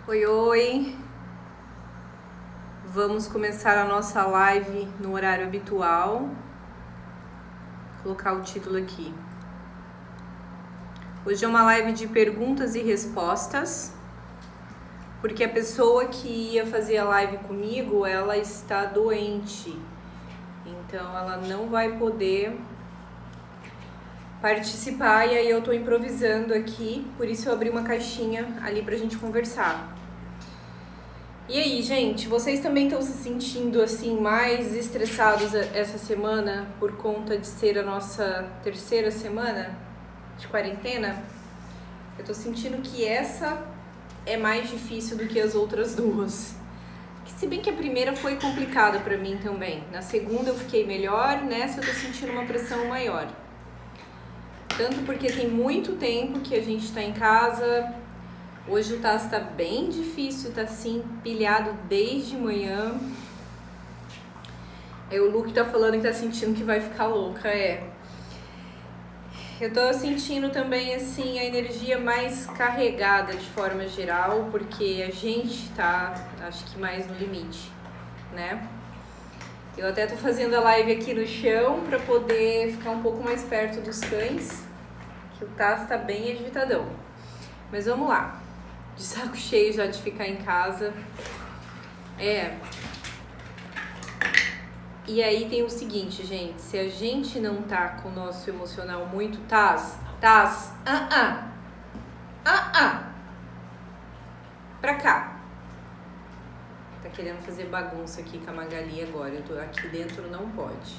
Oi, oi! Vamos começar a nossa live no horário habitual. Vou colocar o título aqui. Hoje é uma live de perguntas e respostas, porque a pessoa que ia fazer a live comigo, ela está doente. Então ela não vai poder participar e aí eu tô improvisando aqui, por isso eu abri uma caixinha ali pra gente conversar. E aí, gente, vocês também estão se sentindo assim mais estressados essa semana por conta de ser a nossa terceira semana de quarentena? Eu tô sentindo que essa é mais difícil do que as outras duas. Se bem que a primeira foi complicada pra mim também. Na segunda eu fiquei melhor, nessa eu tô sentindo uma pressão maior. Tanto porque tem muito tempo que a gente tá em casa. Hoje o Tassi tá bem difícil, tá assim, pilhado desde manhã. Aí o Luke tá falando que tá sentindo que vai ficar louca, Eu tô sentindo também, assim, a energia mais carregada de forma geral, porque a gente tá, acho que mais no limite, né? Eu até tô fazendo a live aqui no chão pra poder ficar um pouco mais perto dos cães, que o Tassi tá bem agitadão. Mas vamos lá. De saco cheio já de ficar em casa. E aí tem o seguinte, gente. Se a gente não tá com o nosso emocional muito pra cá. Tá querendo fazer bagunça aqui com a Magali agora. Eu tô aqui dentro, não pode.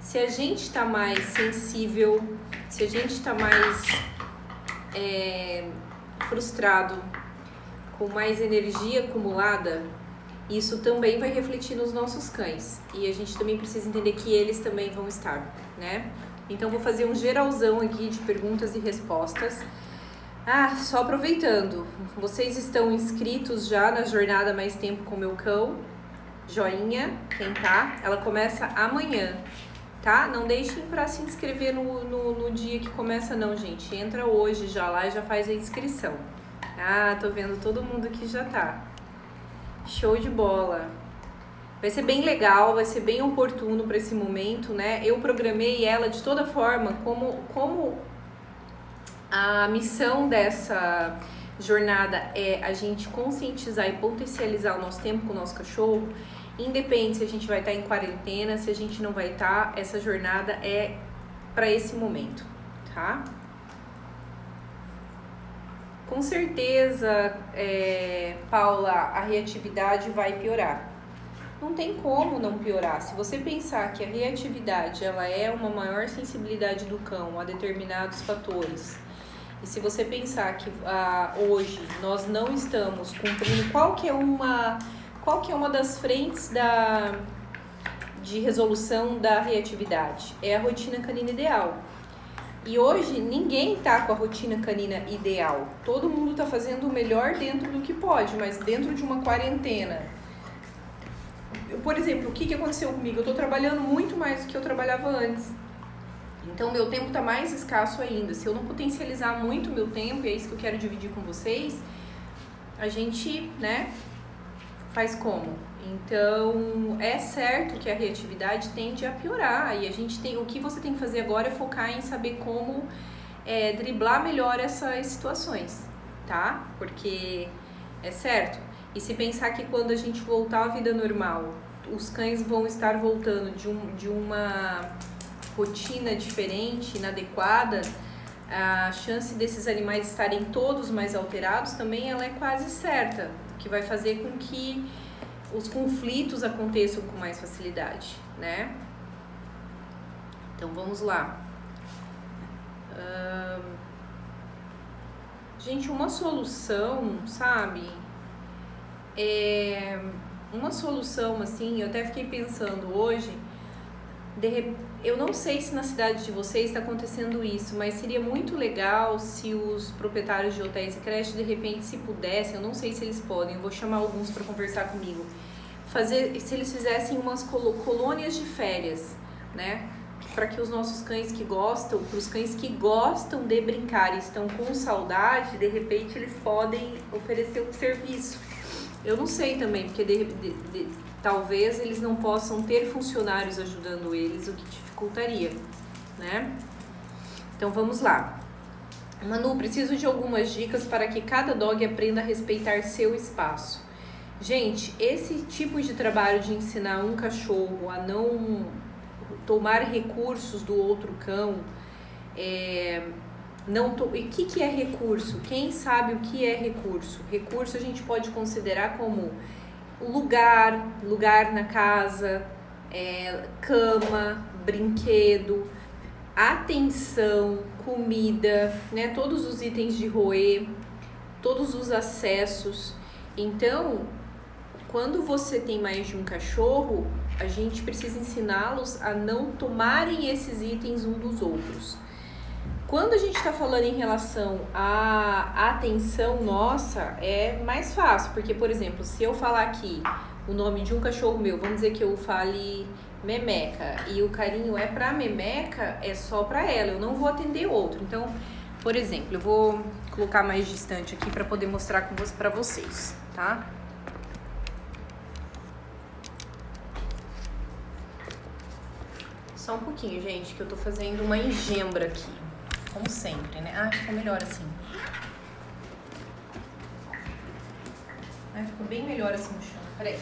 Se a gente tá mais sensível, se a gente tá mais frustrado, com mais energia acumulada, isso também vai refletir nos nossos cães. E a gente também precisa entender que eles também vão estar, né? Então vou fazer um geralzão aqui de perguntas e respostas. Só aproveitando, vocês estão inscritos já na jornada Mais Tempo com Meu Cão? Joinha, quem tá? Ela começa amanhã, tá? Não deixem pra se inscrever no dia que começa não, gente. Entra hoje já lá e já faz a inscrição. Tô vendo todo mundo que já tá. Show de bola. Vai ser bem legal, vai ser bem oportuno para esse momento, né? Eu programei ela de toda forma como a missão dessa jornada é a gente conscientizar e potencializar o nosso tempo com o nosso cachorro, independente se a gente vai estar em quarentena, se a gente não vai estar, essa jornada é para esse momento, tá? Com certeza, Paula, a reatividade vai piorar. Não tem como não piorar. Se você pensar que a reatividade ela é uma maior sensibilidade do cão a determinados fatores, e se você pensar que hoje nós não estamos cumprindo, qual que é uma das frentes de resolução da reatividade? É a rotina canina ideal. E hoje ninguém tá com a rotina canina ideal. Todo mundo tá fazendo o melhor dentro do que pode, mas dentro de uma quarentena. Por exemplo, o que aconteceu comigo? Eu tô trabalhando muito mais do que eu trabalhava antes. Então meu tempo tá mais escasso ainda. Se eu não potencializar muito o meu tempo, e é isso que eu quero dividir com vocês, a gente, né, faz como? Então, é certo que a reatividade tende a piorar e o que você tem que fazer agora é focar em saber como driblar melhor essas situações, tá? Porque é certo. E se pensar que quando a gente voltar à vida normal, os cães vão estar voltando de uma rotina diferente, inadequada, a chance desses animais estarem todos mais alterados também ela é quase certa, o que vai fazer com que os conflitos aconteçam com mais facilidade, né? Então vamos lá. Gente, uma solução, sabe? Uma solução assim, eu até fiquei pensando hoje, eu não sei se na cidade de vocês está acontecendo isso, mas seria muito legal se os proprietários de hotéis e creches, de repente, se pudessem, eu não sei se eles podem, eu vou chamar alguns para conversar comigo, se eles fizessem umas colônias de férias, né? para que os nossos cães que gostam, para os cães que gostam de brincar e estão com saudade, de repente eles podem oferecer um serviço. Eu não sei também, porque talvez eles não possam ter funcionários ajudando eles, o que dificultaria, né? Então vamos lá. Manu, preciso de algumas dicas para que cada dog aprenda a respeitar seu espaço. Gente, esse tipo de trabalho de ensinar um cachorro a não tomar recursos do outro cão, e o que é recurso? Quem sabe o que é recurso? Recurso a gente pode considerar como lugar na casa, cama, brinquedo, atenção, comida, né? Todos os itens de roer, todos os acessos. Então, quando você tem mais de um cachorro, a gente precisa ensiná-los a não tomarem esses itens um dos outros. Quando a gente está falando em relação à atenção nossa, é mais fácil, porque, por exemplo, se eu falar aqui o nome de um cachorro meu, vamos dizer que eu fale Memeca, e o carinho é pra Memeca, é só pra ela, eu não vou atender outro. Então, por exemplo, eu vou colocar mais distante aqui para poder mostrar pra vocês, tá? Só um pouquinho, gente, que eu tô fazendo uma engembra aqui. Como sempre, né? Ficou melhor assim. Ficou bem melhor assim no chão. Peraí.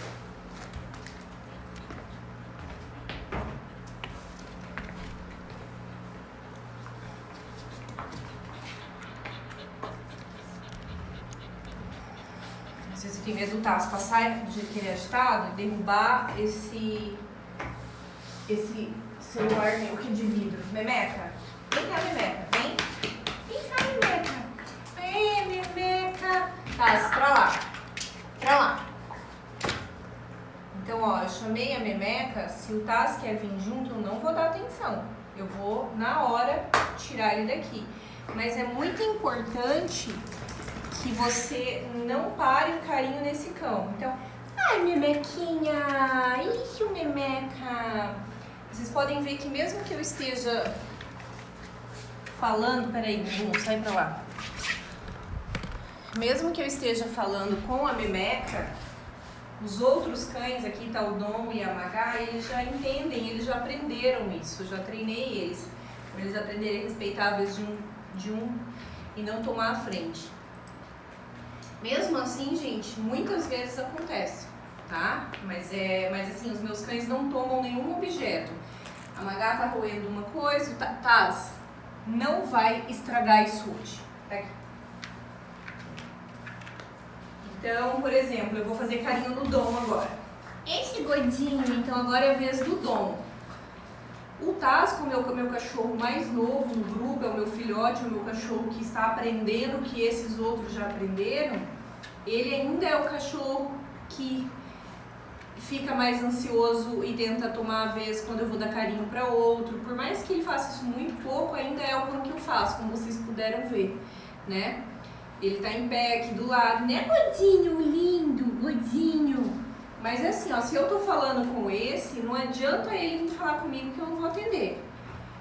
Não sei se você tem medo do taço passar do jeito que ele é agitado e derrubar esse celular meu aqui de vidro. Memeca, vem cá, Memeca, vem. Vem cá, Memeca. Memeca. Tá, pra lá. Então, ó, eu chamei a Memeca. Se o Taz quer vir junto, eu não vou dar atenção. Eu vou, na hora, tirar ele daqui. Mas é muito importante que você não pare o carinho nesse cão. Então, ai, Memequinha, isso, Memeca. Vocês podem ver que mesmo que eu esteja falando... Peraí, Bumbum, sai pra lá. Mesmo que eu esteja falando com a Memeca, os outros cães, aqui tá o Dom e a Magá, eles já entendem, eles já aprenderam isso, eu já treinei eles. Pra eles aprenderem a respeitar a vez de um e não tomar a frente. Mesmo assim, gente, muitas vezes acontece, tá? Mas assim, os meus cães não tomam nenhum objeto. A Magá tá roendo uma coisa, Taz, não vai estragar isso hoje. Tá aqui. Então, por exemplo, eu vou fazer carinho no Dom agora. Esse gordinho, então agora é a vez do Dom. O Taz, como é o meu cachorro mais novo no grupo, é o meu filhote, é o meu cachorro que está aprendendo o que esses outros já aprenderam, ele ainda é o cachorro que fica mais ansioso e tenta tomar a vez quando eu vou dar carinho para outro. Por mais que ele faça isso muito pouco, ainda é o cão que eu faço, como vocês puderam ver, né? Ele tá em pé aqui do lado, né, gordinho, lindo, gordinho. Mas é assim, ó, se eu tô falando com esse, não adianta ele vir falar comigo que eu não vou atender.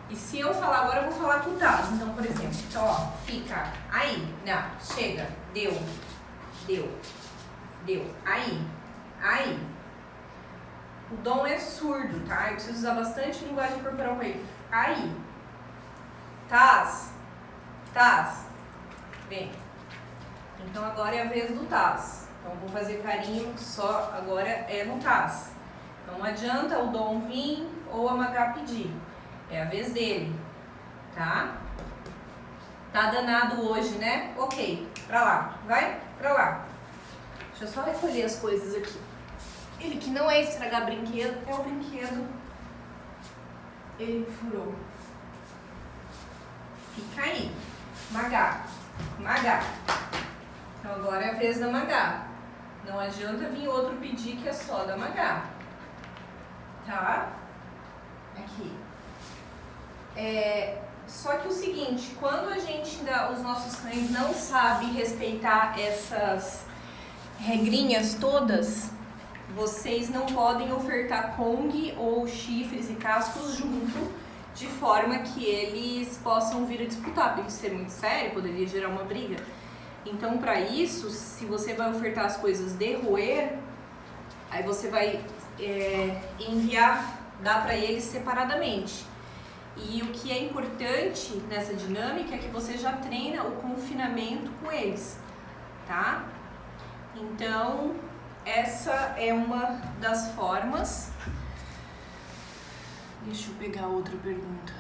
E se eu falar agora, eu vou falar com o Taz. Então, por exemplo, então, ó, fica aí, não, chega, deu, aí. O Dom é surdo, tá? Eu preciso usar bastante linguagem corporal com ele. Aí. Taz, vem. Então agora é a vez do Taz. Então vou fazer carinho só agora é no Taz. Então não adianta o Dom vir ou a Magá pedir. É a vez dele, tá? Tá danado hoje, né? Ok, pra lá. Vai pra lá. Deixa eu só recolher as coisas aqui. Ele que não é estragar brinquedo, é o brinquedo. Ele furou. Fica aí. Magá. Então agora é a vez da Magá. Não adianta vir outro pedir que é só da Magá. Tá? Aqui. Só que o seguinte, quando a gente os nossos cães não sabem respeitar essas regrinhas todas, vocês não podem ofertar Kong ou chifres e cascos junto de forma que eles possam vir a disputar, porque isso é muito sério, poderia gerar uma briga. Então, para isso, se você vai ofertar as coisas de roer, aí você vai enviar, dar para eles separadamente. E o que é importante nessa dinâmica é que você já treina o confinamento com eles, tá? Então, essa é uma das formas. Deixa eu pegar outra pergunta.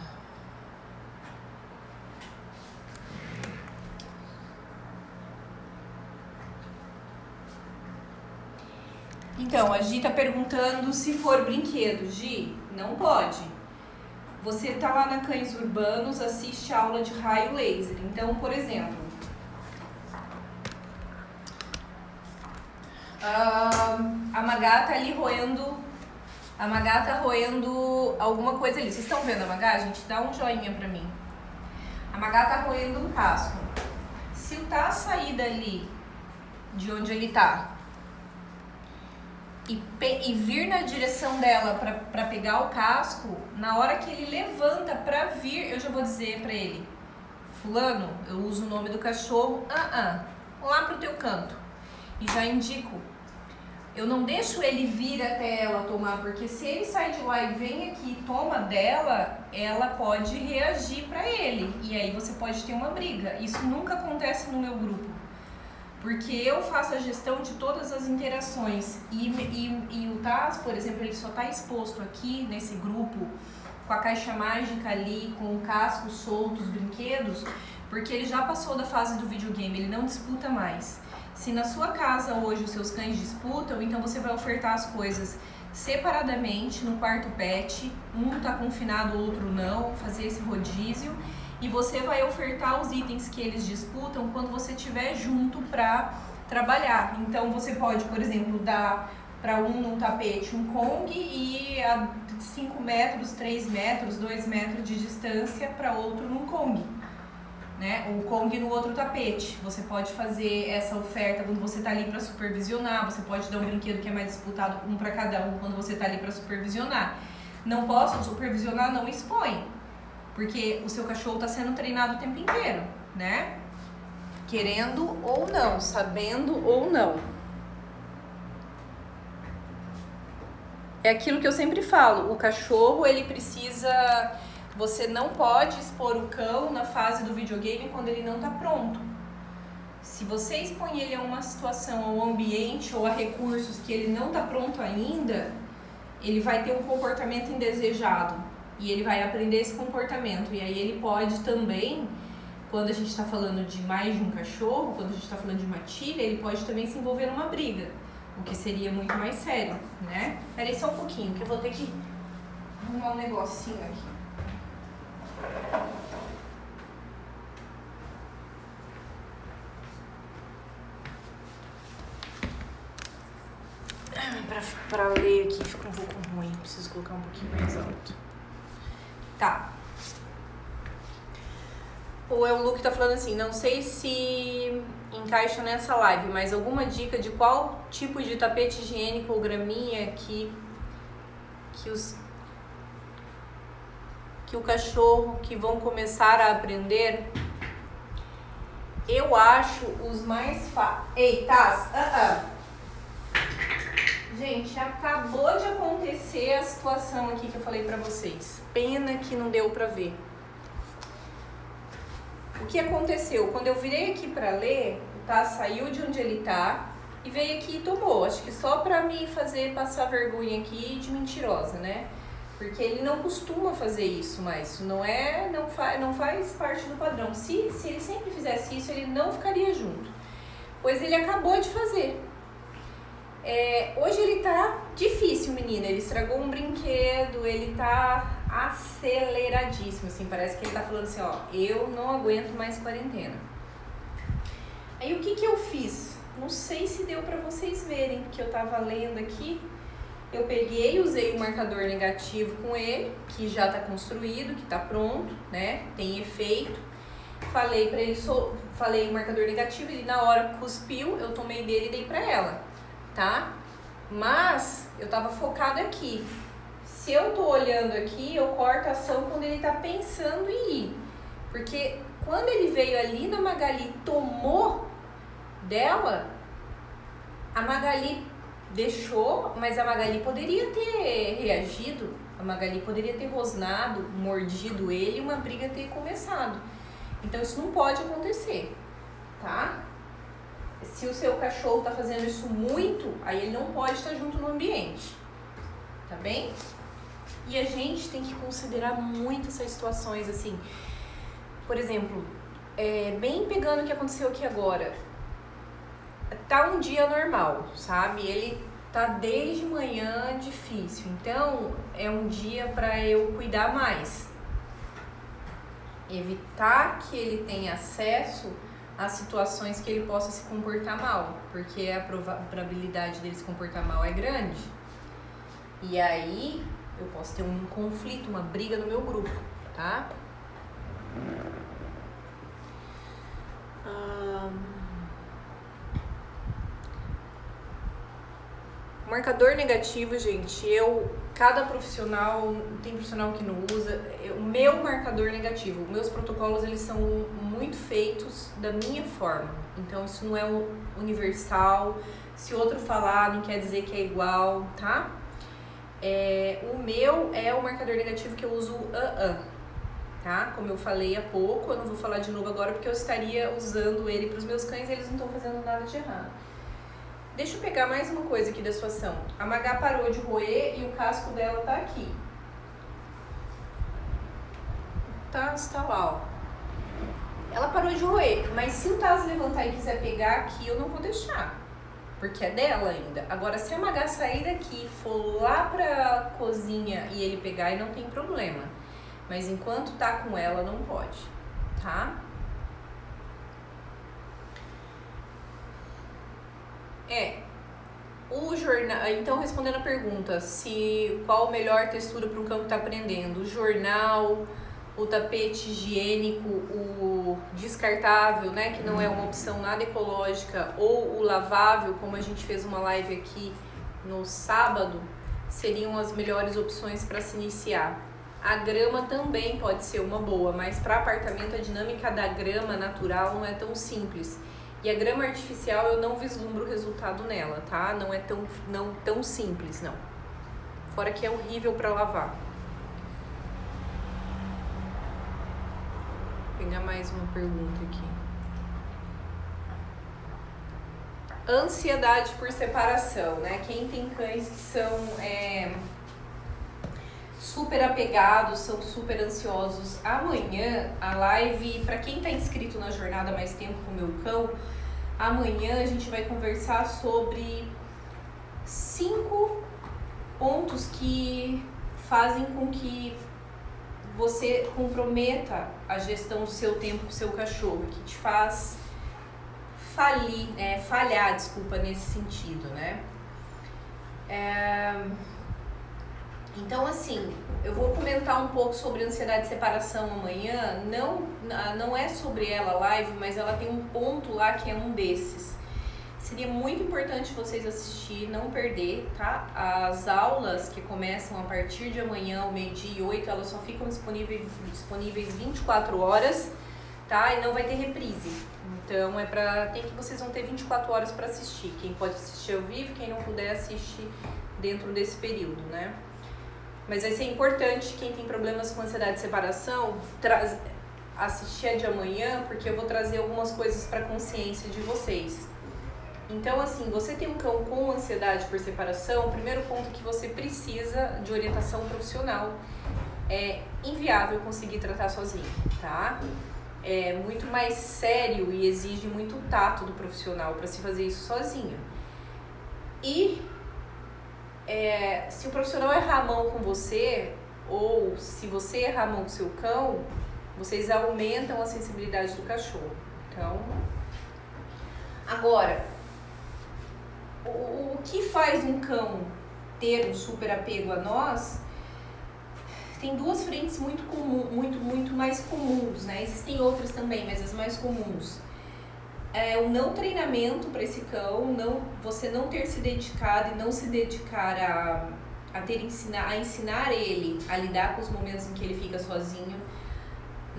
Então, a Gi tá perguntando se for brinquedo. Gi, não pode. Você tá lá na Cães Urbanos, assiste a aula de raio laser. Então, por exemplo, a Magá tá ali roendo. A Magá tá roendo alguma coisa ali. Vocês estão vendo a Magá? Gente, dá um joinha pra mim. A Magá tá roendo um casco. Se o Tá sair dali, de onde ele tá, e vir na direção dela pra pegar o casco, na hora que ele levanta pra vir, eu já vou dizer pra ele: fulano, eu uso o nome do cachorro, lá pro teu canto. E já indico. Eu não deixo ele vir até ela tomar, porque se ele sai de lá e vem aqui e toma dela, ela pode reagir pra ele. E aí você pode ter uma briga. Isso nunca acontece no meu grupo. Porque eu faço a gestão de todas as interações. E o Taz, por exemplo, ele só está exposto aqui nesse grupo, com a caixa mágica ali, com o casco solto, os brinquedos, porque ele já passou da fase do videogame, ele não disputa mais. Se na sua casa hoje os seus cães disputam, então você vai ofertar as coisas separadamente no quarto pet, um tá confinado, o outro não, fazer esse rodízio, e você vai ofertar os itens que eles disputam quando você estiver junto para trabalhar. Então você pode, por exemplo, dar para um num tapete um Kong e a 5 metros, 3 metros, 2 metros de distância para outro num Kong, né? O Kong no outro tapete. Você pode fazer essa oferta quando você está ali para supervisionar. Você pode dar um brinquedo que é mais disputado, um para cada um, quando você está ali para supervisionar. Não posso supervisionar, não expõe, porque o seu cachorro está sendo treinado o tempo inteiro, né? Querendo ou não, sabendo ou não. É aquilo que eu sempre falo, o cachorro, ele precisa... Você não pode expor o cão na fase do videogame quando ele não está pronto. Se você expõe ele a uma situação, a um ambiente ou a recursos que ele não está pronto ainda, ele vai ter um comportamento indesejado e ele vai aprender esse comportamento. E aí ele pode também, quando a gente está falando de mais de um cachorro, quando a gente está falando de uma matilha, ele pode também se envolver numa briga, o que seria muito mais sério, né? Peraí só um pouquinho, que eu vou ter que arrumar um negocinho aqui. Pra ler aqui fica um pouco ruim, preciso colocar um pouquinho mais alto. Tá. O Luke tá falando assim, não sei se encaixa nessa live, mas alguma dica de qual tipo de tapete higiênico ou graminha que o cachorro que vão começar a aprender? Eu acho os mais Ei, Taz, Gente, acabou de acontecer a situação aqui que eu falei pra vocês. Pena que não deu pra ver. O que aconteceu? Quando eu virei aqui pra ler, o Taz saiu de onde ele tá e veio aqui e tomou. Acho que só pra me fazer passar vergonha aqui de mentirosa, né? Porque ele não costuma fazer isso, mas isso não faz parte do padrão. Se ele sempre fizesse isso, ele não ficaria junto. Pois ele acabou de fazer. Hoje ele tá difícil, menina. Ele estragou um brinquedo, ele tá aceleradíssimo, assim. Parece que ele tá falando assim, ó, eu não aguento mais quarentena. Aí o que eu fiz? Não sei se deu pra vocês verem, porque eu tava lendo aqui. Eu peguei e usei o marcador negativo com ele, que já tá construído, que tá pronto, né? Tem efeito. Falei pra ele, falei o marcador negativo, ele na hora cuspiu, eu tomei dele e dei pra ela, tá? Mas eu tava focada aqui. se eu tô olhando aqui, eu corto a ação quando ele tá pensando em ir. Porque quando ele veio ali na Magali e tomou dela, a Magali deixou, mas a Magali poderia ter reagido, a Magali poderia ter rosnado, mordido ele e uma briga ter começado. Então isso não pode acontecer, tá? Se o seu cachorro tá fazendo isso muito, aí ele não pode estar junto no ambiente, tá bem? E a gente tem que considerar muito essas situações, assim, por exemplo, bem pegando o que aconteceu aqui agora, tá um dia normal, sabe? Ele tá desde manhã difícil, então é um dia para eu cuidar mais, evitar que ele tenha acesso a situações que ele possa se comportar mal, porque a probabilidade dele se comportar mal é grande. E aí eu posso ter um conflito, uma briga no meu grupo, tá? Marcador negativo, gente, cada profissional, tem profissional que não usa, o meu marcador negativo, meus protocolos, eles são muito feitos da minha forma, então isso não é universal, se outro falar não quer dizer que é igual, tá? O meu é o marcador negativo que eu uso tá? Como eu falei há pouco, eu não vou falar de novo agora porque eu estaria usando ele para os meus cães e eles não estão fazendo nada de errado. Deixa eu pegar mais uma coisa aqui da sua ação. A Magá parou de roer e o casco dela tá aqui. Tá lá, ó. Ela parou de roer, mas se o Taz levantar e quiser pegar aqui, eu não vou deixar. Porque é dela ainda. Agora, se a Magá sair daqui, for lá pra cozinha e ele pegar, aí não tem problema. Mas enquanto tá com ela, não pode, tá? O jornal, então respondendo a pergunta, qual a melhor textura para um cão que está aprendendo? O jornal, o tapete higiênico, o descartável, né, que não é uma opção nada ecológica, ou o lavável, como a gente fez uma live aqui no sábado, seriam as melhores opções para se iniciar. A grama também pode ser uma boa, mas para apartamento a dinâmica da grama natural não é tão simples. E a grama artificial eu não vislumbro o resultado nela, tá? Não é tão simples, não. Fora que é horrível para lavar. Vou pegar mais uma pergunta aqui. Ansiedade por separação, né? Quem tem cães que são super apegados, são super ansiosos. Amanhã, a live, para quem tá inscrito na jornada Mais Tempo com o Meu Cão, amanhã a gente vai conversar sobre 5 pontos que fazem com que você comprometa a gestão do seu tempo com o seu cachorro, que te faz falhar, nesse sentido, né? Então, assim, eu vou comentar um pouco sobre ansiedade de separação amanhã. Não é sobre ela a live, mas ela tem um ponto lá que é um desses. Seria muito importante vocês assistir, não perder, tá? As aulas que começam a partir de amanhã, ao 12h08, elas só ficam disponíveis 24 horas, tá? E não vai ter reprise. Então, tem que vocês vão ter 24 horas para assistir. Quem pode assistir ao vivo, quem não puder, assiste dentro desse período, né? Mas vai ser importante, quem tem problemas com ansiedade de separação, assistir a de amanhã, porque eu vou trazer algumas coisas para consciência de vocês. Então, assim, você tem um cão com ansiedade por separação, o primeiro ponto que você precisa de orientação profissional. É inviável conseguir tratar sozinho, tá? É muito mais sério e exige muito tato do profissional para se fazer isso sozinho. E se o profissional errar a mão com você, ou se você errar a mão com seu cão, vocês aumentam a sensibilidade do cachorro. Então, agora, o que faz um cão ter um super apego a nós? Tem duas frentes muito mais comuns, né? Existem outras também, mas as mais comuns. O não treinamento para esse cão, você não ter se dedicado e não se dedicar a ensinar ele a lidar com os momentos em que ele fica sozinho,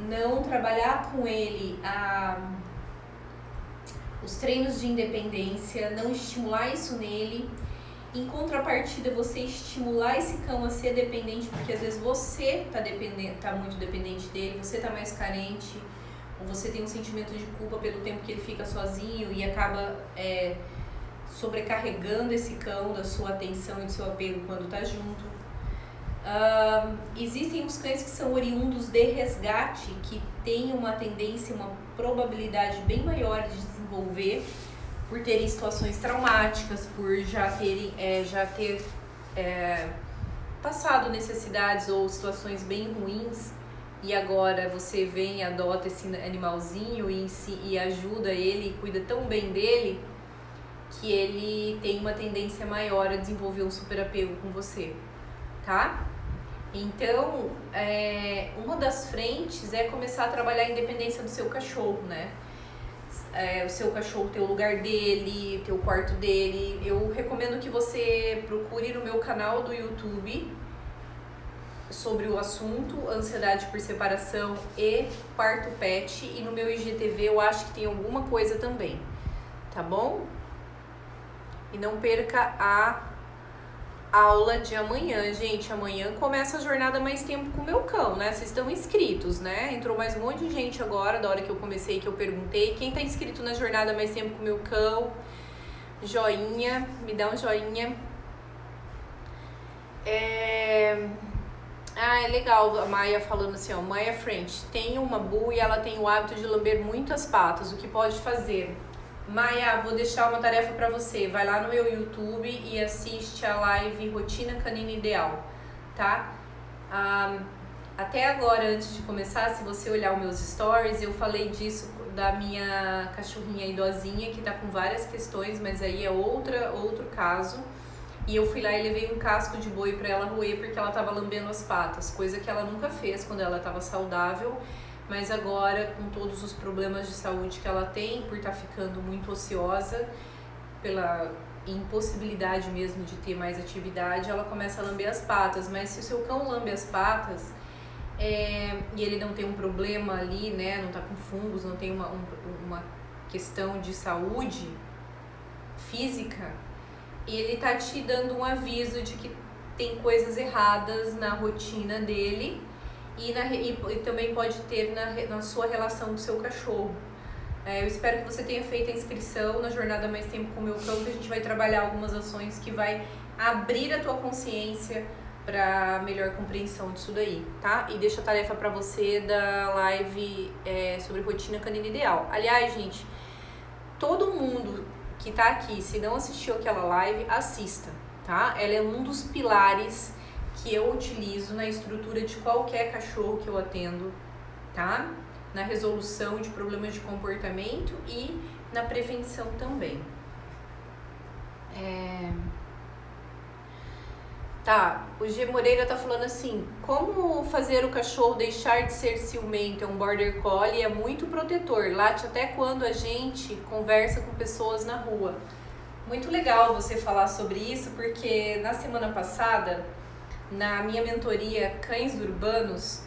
não trabalhar com ele os treinos de independência, não estimular isso nele. Em contrapartida, você estimular esse cão a ser dependente, porque às vezes você tá muito dependente dele, você tá mais carente, ou você tem um sentimento de culpa pelo tempo que ele fica sozinho e acaba sobrecarregando esse cão da sua atenção e do seu apego quando tá junto. Existem os cães que são oriundos de resgate, que têm uma tendência, uma probabilidade bem maior de desenvolver por terem situações traumáticas, por já ter passado necessidades ou situações bem ruins, e agora você vem e adota esse animalzinho e ajuda ele, cuida tão bem dele, que ele tem uma tendência maior a desenvolver um super apego com você, tá? Então, uma das frentes é começar a trabalhar a independência do seu cachorro, né? O seu cachorro ter o lugar dele, ter o quarto dele. Eu recomendo que você procure no meu canal do YouTube sobre o assunto ansiedade por separação e quarto pet, e no meu IGTV eu acho que tem alguma coisa também, tá bom? E não perca a aula de amanhã, gente. Amanhã começa a jornada Mais Tempo com o meu cão, né? Vocês estão inscritos, né? Entrou mais um monte de gente agora, da hora que eu comecei, que eu perguntei. Quem tá inscrito na jornada Mais Tempo com o meu cão? Joinha, me dá um joinha. É legal a Maia falando assim, ó. Maia French, tem uma Bull e ela tem o hábito de lamber muito as patas. O que pode fazer? Maia, vou deixar uma tarefa para você. Vai lá no meu YouTube e assiste a live Rotina Canina Ideal, tá? Até agora, antes de começar, se você olhar os meus stories, eu falei disso da minha cachorrinha idosinha, que tá com várias questões, mas aí é outro caso. E eu fui lá e levei um casco de boi para ela roer, porque ela tava lambendo as patas, coisa que ela nunca fez quando ela tava saudável. Mas agora, com todos os problemas de saúde que ela tem, por estar ficando muito ociosa, pela impossibilidade mesmo de ter mais atividade, ela começa a lamber as patas. Mas se o seu cão lambe as patas e ele não tem um problema ali, né, não tá com fungos, não tem uma questão de saúde física, ele tá te dando um aviso de que tem coisas erradas na rotina dele, e também pode ter na sua relação com o seu cachorro. Eu espero que você tenha feito a inscrição na Jornada Mais Tempo com o meu cão, que a gente vai trabalhar algumas ações que vai abrir a tua consciência para melhor compreensão disso daí, tá? E deixa a tarefa para você da live sobre rotina canina ideal. Aliás, gente, todo mundo que tá aqui, se não assistiu aquela live, assista, tá? Ela é um dos pilares que eu utilizo na estrutura de qualquer cachorro que eu atendo, tá? Na resolução de problemas de comportamento e na prevenção também. Tá, o G Moreira tá falando assim, como fazer o cachorro deixar de ser ciumento? É um border collie, é muito protetor, late até quando a gente conversa com pessoas na rua. Muito legal você falar sobre isso, porque na semana passada, na minha mentoria Cães Urbanos,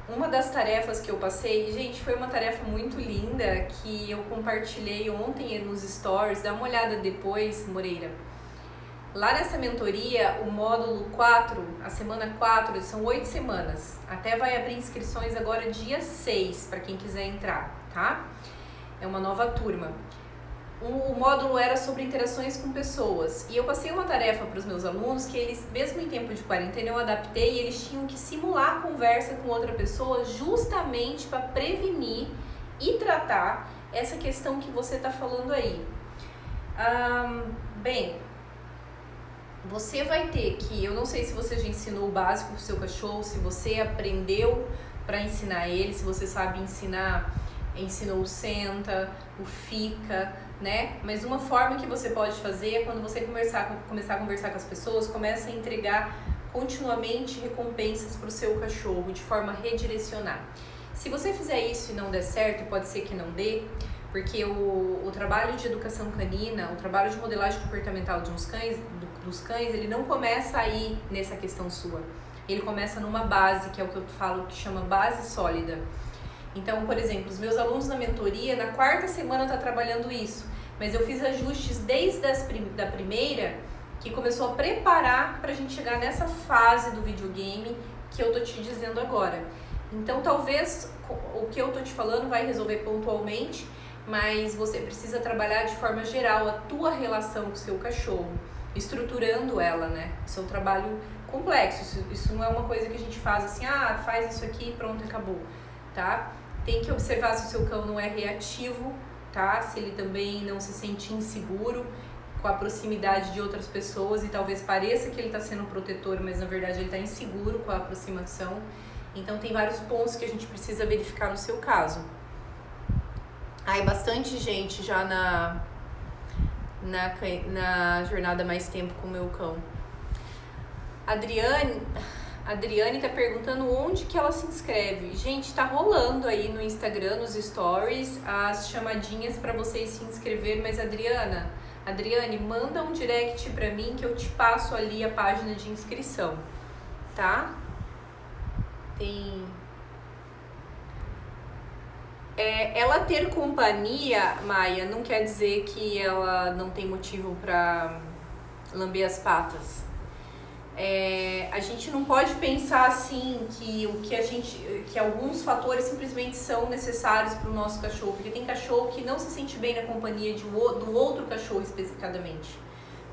uma das tarefas que eu passei, gente, foi uma tarefa muito linda que eu compartilhei ontem nos stories, dá uma olhada depois, Moreira. Lá nessa mentoria, o módulo 4, a semana 4, são 8 semanas. Até vai abrir inscrições agora dia 6, para quem quiser entrar, tá? É uma nova turma. O módulo era sobre interações com pessoas, e eu passei uma tarefa para os meus alunos que eles, mesmo em tempo de quarentena, eu adaptei, e eles tinham que simular conversa com outra pessoa justamente para prevenir e tratar essa questão que você está falando aí. Bem, você vai ter que, eu não sei se você já ensinou o básico para o seu cachorro, se você aprendeu para ensinar ele, se você sabe ensinou o senta, o fica, né? Mas uma forma que você pode fazer é quando você começar a conversar com as pessoas, começa a entregar continuamente recompensas para o seu cachorro, de forma a redirecionar. Se você fizer isso e não der certo, pode ser que não dê, Porque o trabalho de educação canina, o trabalho de modelagem comportamental dos cães, ele não começa aí nessa questão sua. Ele começa numa base, que é o que eu falo, que chama base sólida. Então, por exemplo, os meus alunos na mentoria, na 4ª semana tá trabalhando isso. Mas eu fiz ajustes desde da primeira, que começou a preparar pra gente chegar nessa fase do videogame que eu tô te dizendo agora. Então, talvez o que eu tô te falando vai resolver pontualmente, mas você precisa trabalhar de forma geral a tua relação com o seu cachorro, estruturando ela, né? Isso é um trabalho complexo, isso não é uma coisa que a gente faz assim, faz isso aqui e pronto, acabou, tá? Tem que observar se o seu cão não é reativo, tá? Se ele também não se sente inseguro com a proximidade de outras pessoas e talvez pareça que ele está sendo protetor, mas na verdade ele está inseguro com a aproximação. Então tem vários pontos que a gente precisa verificar no seu caso. Bastante gente já na jornada Mais Tempo com o meu cão. Adriane tá perguntando onde que ela se inscreve. Gente, tá rolando aí no Instagram, nos stories, as chamadinhas para vocês se inscrever, mas Adriane, manda um direct pra mim que eu te passo ali a página de inscrição, tá? Ela ter companhia, Maia, não quer dizer que ela não tem motivo pra lamber as patas. A gente não pode pensar assim que alguns fatores simplesmente são necessários para o nosso cachorro, porque tem cachorro que não se sente bem na companhia do outro cachorro especificadamente.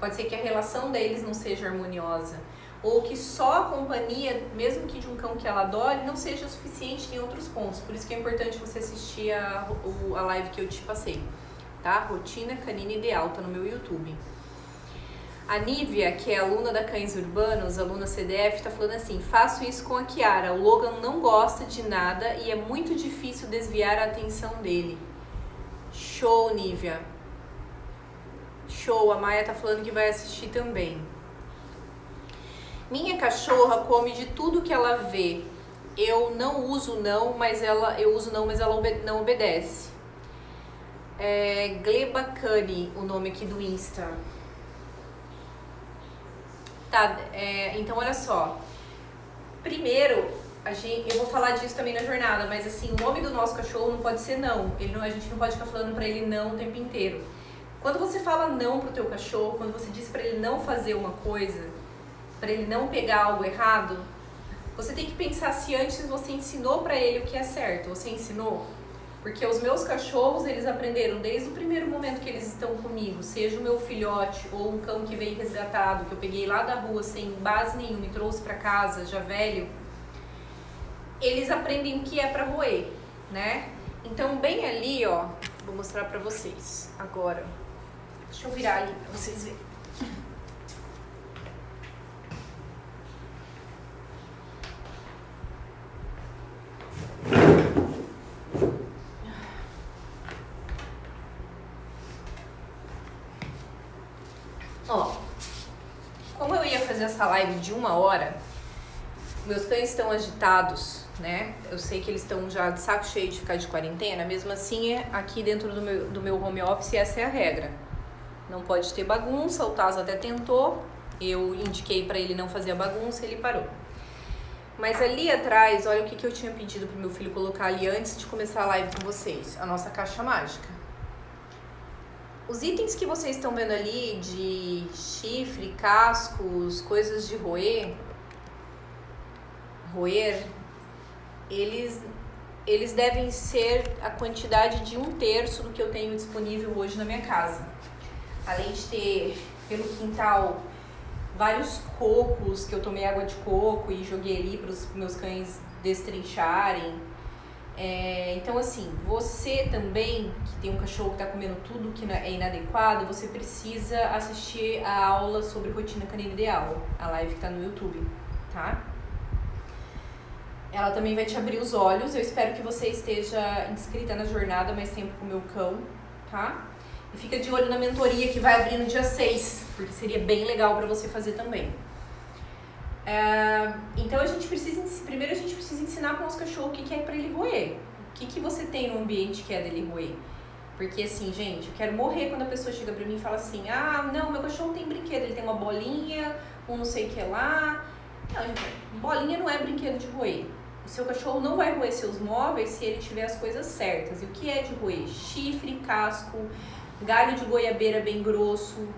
Pode ser que a relação deles não seja harmoniosa, ou que só a companhia, mesmo que de um cão que ela adore, não seja o suficiente em outros pontos. Por isso que é importante você assistir a live que eu te passei, tá? Rotina Canina Ideal, tá no meu YouTube. A Nívia, que é aluna da Cães Urbanos, aluna CDF, tá falando assim: faço isso com a Kiara, o Logan não gosta de nada e é muito difícil desviar a atenção dele. Show, Nívia. Show, a Maia tá falando que vai assistir também. Minha cachorra come de tudo que ela vê. Eu uso não, mas ela não obedece. Gleba Cani, o nome aqui do Insta. Tá, então olha só. Primeiro, eu vou falar disso também na jornada, mas assim, o nome do nosso cachorro não pode ser não. A gente não pode ficar falando pra ele não o tempo inteiro. Quando você fala não pro teu cachorro, quando você diz pra ele não fazer uma coisa, pra ele não pegar algo errado, você tem que pensar se antes você ensinou pra ele o que é certo. Você ensinou? Porque os meus cachorros, eles aprenderam desde o primeiro momento que eles estão comigo, seja o meu filhote ou um cão que veio resgatado, que eu peguei lá da rua sem base nenhuma e trouxe pra casa, já velho, eles aprendem o que é pra roer, né? Então, bem ali, ó, vou mostrar pra vocês agora. Deixa eu virar ali pra vocês verem. Ó, como eu ia fazer essa live de 1 hora, meus cães estão agitados, né? Eu sei que eles estão já de saco cheio de ficar de quarentena, mesmo assim, aqui dentro do meu home office, essa é a regra. Não pode ter bagunça, o Taz até tentou, eu indiquei pra ele não fazer a bagunça, ele parou. Mas ali atrás, olha o que eu tinha pedido pro meu filho colocar ali antes de começar a live com vocês, a nossa caixa mágica. Os itens que vocês estão vendo ali de chifre, cascos, coisas de roer, eles devem ser a quantidade de 1/3 do que eu tenho disponível hoje na minha casa. Além de ter pelo quintal vários cocos que eu tomei água de coco e joguei ali para os meus cães destrincharem. Então assim, você também que tem um cachorro que está comendo tudo que é inadequado, você precisa assistir a aula sobre rotina canina ideal, a live que está no YouTube, tá? Ela também vai te abrir os olhos. Eu espero que você esteja inscrita na jornada Mais Tempo com o meu cão, tá? E fica de olho na mentoria que vai abrir no dia 6, porque seria bem legal para você fazer também. Então primeiro a gente precisa ensinar para o nosso cachorro o que é para ele roer. O que você tem no ambiente que é dele roer. Porque assim, gente, eu quero morrer quando a pessoa chega pra mim e fala assim, ah, não, meu cachorro tem brinquedo, ele tem uma bolinha, um não sei o que lá. Não, gente, bolinha não é brinquedo de roer. O seu cachorro não vai roer seus móveis se ele tiver as coisas certas. E o que é de roer? Chifre, casco, galho de goiabeira bem grosso,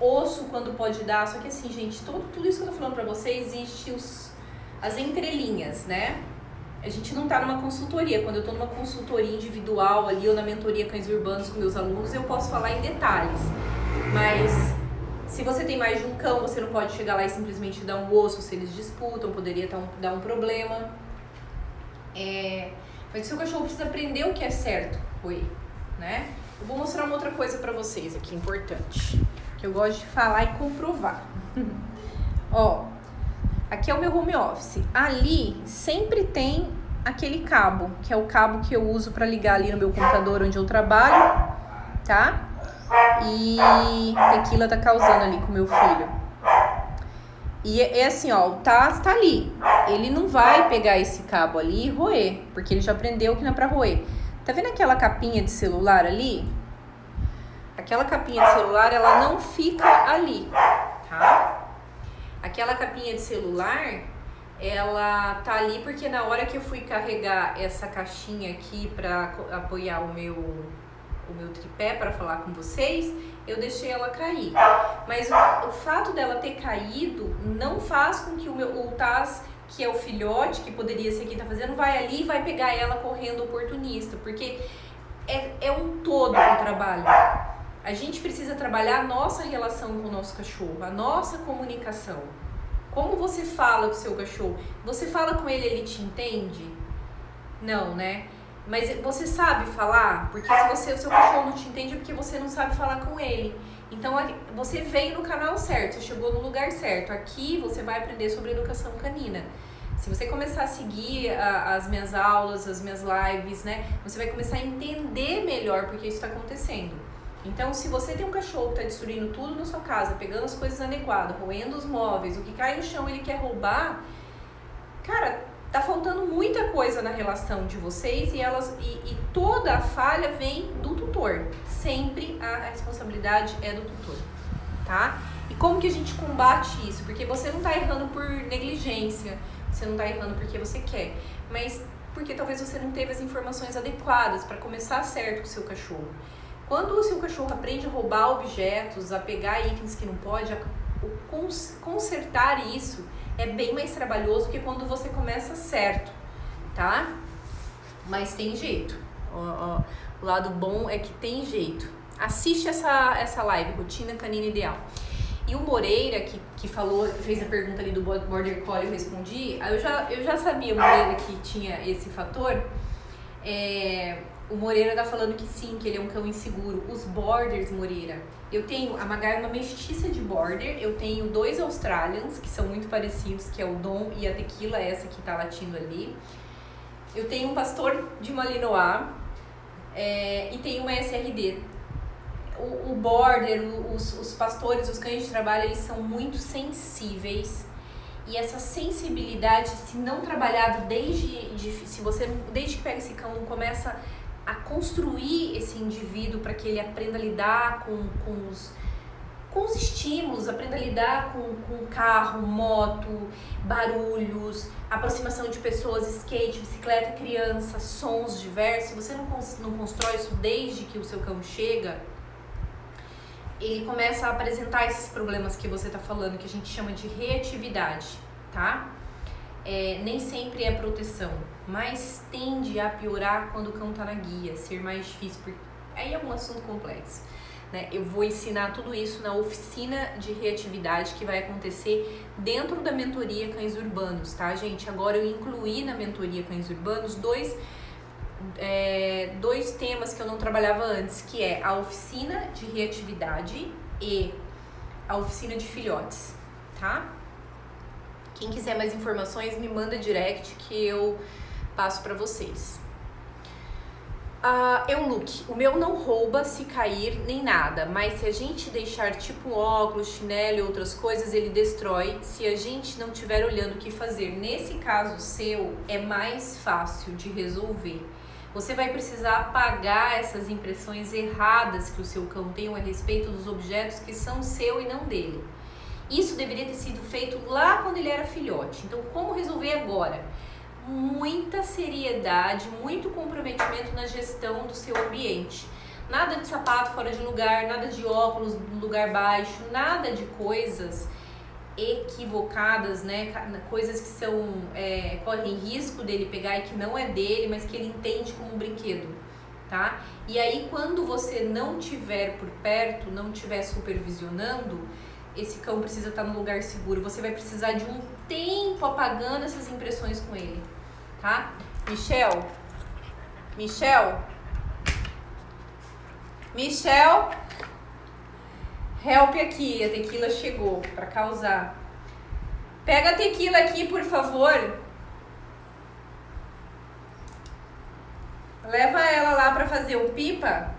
osso quando pode dar. Só que assim, gente, tudo isso que eu tô falando pra vocês, existe as entrelinhas, né? A gente não tá numa consultoria. Quando eu tô numa consultoria individual ali, ou na mentoria Cães Urbanos com meus alunos, eu posso falar em detalhes. Mas se você tem mais de um cão, você não pode chegar lá e simplesmente dar um osso se eles disputam, poderia dar um problema. Mas o seu cachorro precisa aprender o que é certo, né? Eu vou mostrar uma outra coisa pra vocês aqui, importante, que eu gosto de falar e comprovar. Ó, aqui é o meu home office. Ali sempre tem aquele cabo, que é o cabo que eu uso pra ligar ali no meu computador onde eu trabalho, tá? E Tequila tá causando ali com meu filho. E é assim, ó, o Taz tá ali. Ele não vai pegar esse cabo ali e roer, porque ele já aprendeu que não é pra roer. Tá vendo aquela capinha de celular ali? Aquela capinha de celular, ela não fica ali, tá? Aquela capinha de celular, ela tá ali porque na hora que eu fui carregar essa caixinha aqui pra apoiar o meu tripé para falar com vocês, eu deixei ela cair. Mas o fato dela ter caído não faz com que o Taz, que é o filhote, que poderia ser quem tá fazendo, vai ali e vai pegar ela correndo oportunista, porque é um todo o trabalho. A gente precisa trabalhar a nossa relação com o nosso cachorro, a nossa comunicação. Como você fala com o seu cachorro? Você fala com ele, ele te entende? Não, né? Mas você sabe falar? Porque se o seu cachorro não te entende é porque você não sabe falar com ele. Então, você veio no canal certo, você chegou no lugar certo. Aqui você vai aprender sobre educação canina. Se você começar a seguir as minhas aulas, as minhas lives, né? Você vai começar a entender melhor porque isso está acontecendo. Então, se você tem um cachorro que está destruindo tudo na sua casa, pegando as coisas adequadas, roendo os móveis, o que cai no chão ele quer roubar, cara, tá faltando muita coisa na relação de vocês e toda a falha vem do tutor. Sempre a responsabilidade é do tutor, tá? E como que a gente combate isso? Porque você não tá errando por negligência, você não tá errando porque você quer, mas porque talvez você não teve as informações adequadas para começar certo com o seu cachorro. Quando o seu cachorro aprende a roubar objetos, a pegar itens que não pode, consertar isso é bem mais trabalhoso que quando você começa certo, tá? Mas tem jeito. O lado bom é que tem jeito. Assiste essa live, Rotina Canina Ideal. E o Moreira, que fez a pergunta ali do Border Collie, eu respondi. Eu já sabia, Moreira, que tinha esse fator. O Moreira tá falando que sim, que ele é um cão inseguro. Os Borders, Moreira, eu tenho a Magai, uma mestiça de Border, eu tenho 2 Australians, que são muito parecidos, que é o Dom e a Tequila, essa que tá latindo ali. Eu tenho um pastor de Malinois e tenho uma SRD. O Border, os pastores, os cães de trabalho, eles são muito sensíveis. E essa sensibilidade, se não trabalhado desde que pega esse cão, não começa a construir esse indivíduo para que ele aprenda a lidar com os estímulos, aprenda a lidar com carro, moto, barulhos, aproximação de pessoas, skate, bicicleta, criança, sons diversos. Se você não constrói isso desde que o seu cão chega, ele começa a apresentar esses problemas que você está falando, que a gente chama de reatividade, tá? Nem sempre é proteção, mas tende a piorar quando o cão tá na guia, ser mais difícil, porque aí é um assunto complexo, né? Eu vou ensinar tudo isso na oficina de reatividade que vai acontecer dentro da mentoria Cães Urbanos, tá, gente? Agora eu incluí na mentoria Cães Urbanos dois temas que eu não trabalhava antes, que é a oficina de reatividade e a oficina de filhotes, tá? Quem quiser mais informações, me manda direct que eu passo pra vocês. Eunuque, o meu não rouba se cair nem nada, mas se a gente deixar tipo óculos, chinelo e outras coisas, ele destrói se a gente não estiver olhando o que fazer. Nesse caso seu, é mais fácil de resolver, Você vai precisar apagar essas impressões erradas que o seu cão tem a respeito dos objetos que são seu e não dele. Isso deveria ter sido feito lá quando ele era filhote. Então, como resolver agora? Muita seriedade, muito comprometimento na gestão do seu ambiente. Nada de sapato fora de lugar, nada de óculos no lugar baixo, nada de coisas equivocadas, né? Coisas que são correm risco dele pegar e que não é dele, mas que ele entende como um brinquedo, tá? E aí, quando você não tiver por perto, não tiver supervisionando, esse cão precisa estar num lugar seguro. Você vai precisar de um tempo apagando essas impressões com ele, tá? Michel, help aqui, a tequila chegou pra causar. Pega a tequila aqui, por favor. Leva ela lá pra fazer o pipa.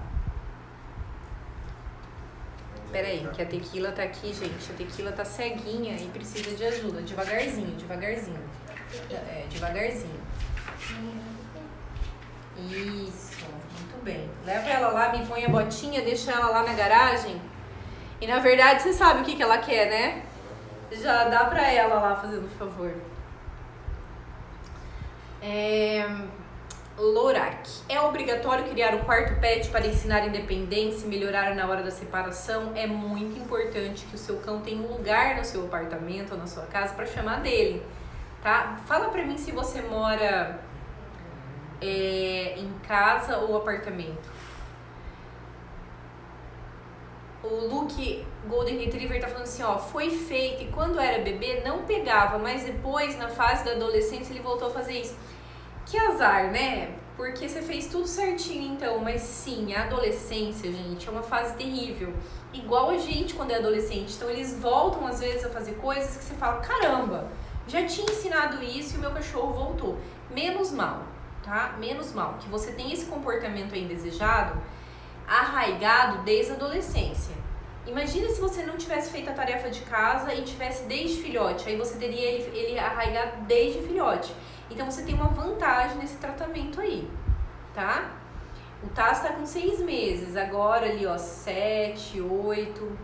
Pera aí, que a tequila tá aqui, gente. A tequila tá ceguinha e precisa de ajuda. Devagarzinho. Devagarzinho. Isso, muito bem. Leva ela lá, me põe a botinha, deixa ela lá na garagem. E na verdade, você sabe o que ela quer, né? Já dá pra ela lá, fazendo favor. Lorac. É obrigatório criar um quarto pet para ensinar independência e melhorar na hora da separação? É muito importante que o seu cão tenha um lugar no seu apartamento ou na sua casa para chamar dele, tá? Fala pra mim se você mora em casa ou apartamento. O Luke Golden Retriever tá falando assim, ó, foi feito e quando era bebê não pegava, mas depois na fase da adolescência ele voltou a fazer isso. Que azar, né? Porque você fez tudo certinho então, mas sim, a adolescência, gente, é uma fase terrível. Igual a gente quando é adolescente. Então eles voltam às vezes a fazer coisas que você fala, caramba, já tinha ensinado isso e o meu cachorro voltou. Menos mal, tá? Menos mal que você tem esse comportamento aí indesejado arraigado desde a adolescência. Imagina se você não tivesse feito a tarefa de casa e tivesse desde filhote, aí você teria ele arraigado desde filhote. Então você tem uma vantagem nesse tratamento aí, tá? O Taz tá com 6 meses, agora ali ó, 7, 8.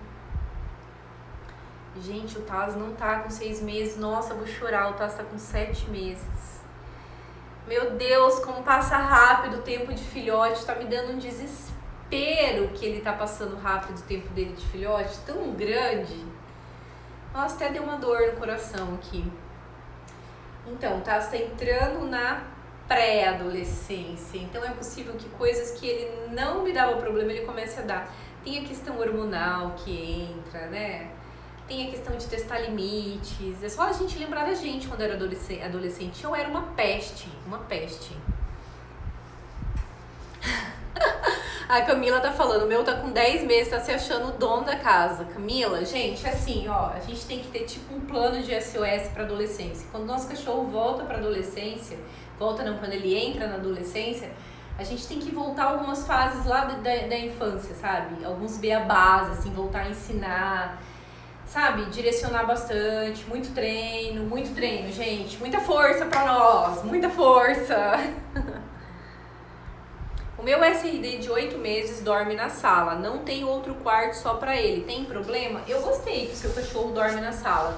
Gente, o Taz não tá com 6 meses, nossa, eu vou chorar, o Taz tá com 7 meses. Meu Deus, como passa rápido o tempo de filhote, tá me dando um desespero que ele tá passando rápido o tempo dele de filhote, tão grande. Nossa, até deu uma dor no coração aqui. Então, tá entrando na pré-adolescência, então é possível que coisas que ele não me dava problema, ele comece a dar. Tem a questão hormonal que entra, né? Tem a questão de testar limites. É só a gente lembrar da gente quando era adolescente. Eu era uma peste. A Camila tá falando, o meu tá com 10 meses, tá se achando o dono da casa. Camila, gente, assim, ó, a gente tem que ter tipo um plano de SOS pra adolescência. Quando o nosso cachorro volta pra adolescência, quando ele entra na adolescência, a gente tem que voltar algumas fases lá da infância, sabe? Alguns beabás, assim, voltar a ensinar, sabe? Direcionar bastante, muito treino, gente. Muita força pra nós, muita força. O meu SRD de 8 meses dorme na sala, não tem outro quarto só pra ele. Tem problema? Eu gostei que o seu cachorro dorme na sala.